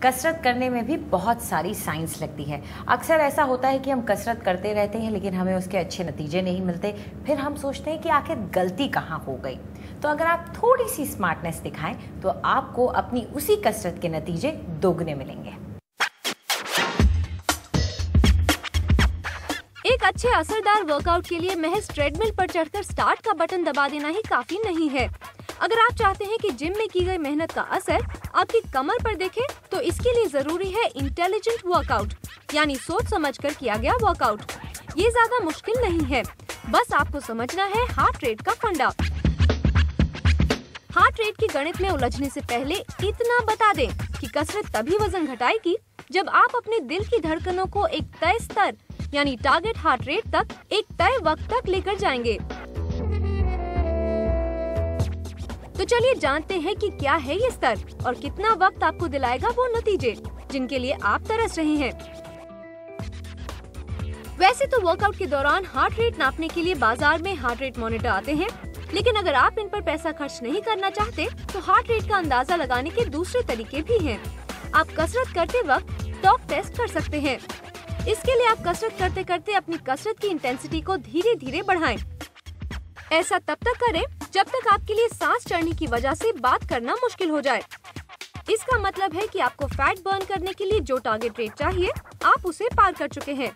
कसरत करने में भी बहुत सारी साइंस लगती है। अक्सर ऐसा होता है कि हम कसरत करते रहते हैं लेकिन हमें उसके अच्छे नतीजे नहीं मिलते। फिर हम सोचते हैं कि आखिर गलती कहाँ हो गई। तो अगर आप थोड़ी सी स्मार्टनेस दिखाएं तो आपको अपनी उसी कसरत के नतीजे दोगुने मिलेंगे। एक अच्छे असरदार वर्कआउट के लिए महज ट्रेडमिल पर चढ़कर स्टार्ट का बटन दबा देना ही काफी नहीं है। अगर आप चाहते हैं कि जिम में की गई मेहनत का असर आपकी कमर पर दिखे तो इसके लिए जरूरी है इंटेलिजेंट वर्कआउट, यानी सोच समझकर किया गया वर्कआउट। ये ज्यादा मुश्किल नहीं है, बस आपको समझना है हार्ट रेट का फंडा। हार्ट रेट की गणित में उलझने से पहले इतना बता दें कि कसरत तभी वजन घटाएगी जब आप अपने दिल की धड़कनों को एक तय स्तर यानी टारगेट हार्ट रेट तक एक तय वक्त तक लेकर जाएंगे। तो चलिए जानते हैं कि क्या है ये स्तर और कितना वक्त आपको दिलाएगा वो नतीजे जिनके लिए आप तरस रहे हैं। वैसे तो वर्कआउट के दौरान हार्ट रेट नापने के लिए बाजार में हार्ट रेट मॉनिटर आते हैं, लेकिन अगर आप इन पर पैसा खर्च नहीं करना चाहते तो हार्ट रेट का अंदाजा लगाने के दूसरे तरीके भी हैं। आप कसरत करते वक्त टॉक टेस्ट कर सकते हैं। इसके लिए आप कसरत करते करते अपनी कसरत की इंटेंसिटी को धीरे धीरे बढ़ाएं। ऐसा तब तक करें जब तक आपके लिए सांस चढ़ने की वजह से बात करना मुश्किल हो जाए। इसका मतलब है कि आपको फैट बर्न करने के लिए जो टारगेट रेट चाहिए आप उसे पार कर चुके हैं।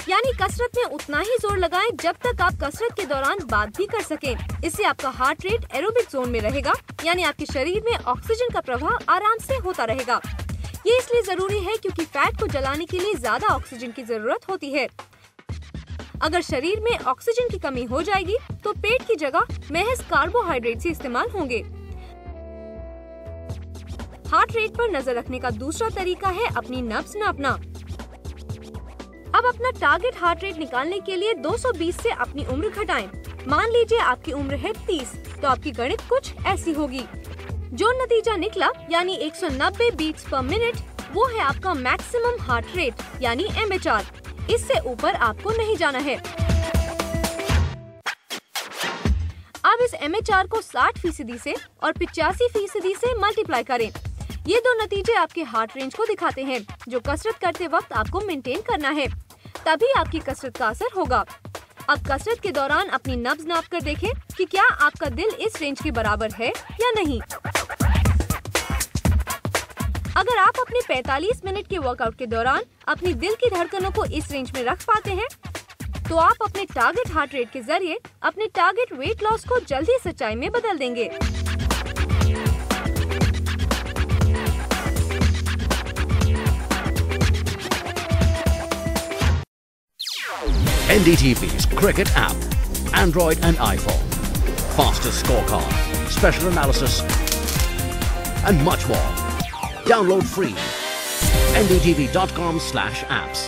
यानी कसरत में उतना ही जोर लगाएं जब तक आप कसरत के दौरान बात भी कर सकें। इससे आपका हार्ट रेट एरोबिक जोन में रहेगा, यानी आपके शरीर में ऑक्सीजन का प्रवाह आराम से होता रहेगा। ये इसलिए जरूरी है क्योंकि फैट को जलाने के लिए ज्यादा ऑक्सीजन की जरूरत होती है। अगर शरीर में ऑक्सीजन की कमी हो जाएगी तो पेट की जगह महज कार्बोहाइड्रेट से इस्तेमाल होंगे। हार्ट रेट पर नजर रखने का दूसरा तरीका है अपनी नब्ज नापना। अब अपना टारगेट हार्ट रेट निकालने के लिए 220 से अपनी उम्र घटाएं। मान लीजिए आपकी उम्र है 30, तो आपकी गणित कुछ ऐसी होगी। जो नतीजा निकला यानी 190 बीट्स पर मिनट, वो है आपका मैक्सिमम हार्ट रेट यानी MHR। इससे ऊपर आपको नहीं जाना है। अब इस MHR को 60% से और 85% से मल्टीप्लाई करें। ये दो नतीजे आपके हार्ट रेंज को दिखाते हैं जो कसरत करते वक्त आपको मेंटेन करना है, तभी आपकी कसरत का असर होगा। अब कसरत के दौरान अपनी नब्ज नाप कर देखें कि क्या आपका दिल इस रेंज के बराबर है या नहीं। अगर आप अपने 45 मिनट के वर्कआउट के दौरान अपनी दिल की धड़कनों को इस रेंज में रख पाते हैं तो आप अपने टारगेट हार्ट रेट के जरिए अपने टारगेट वेट लॉस को जल्द ही सच्चाई में बदल देंगे। NDTV's Cricket app, Android and iPhone, fastest scorecard, special analysis, and much more. Download free. ndtv.com/apps.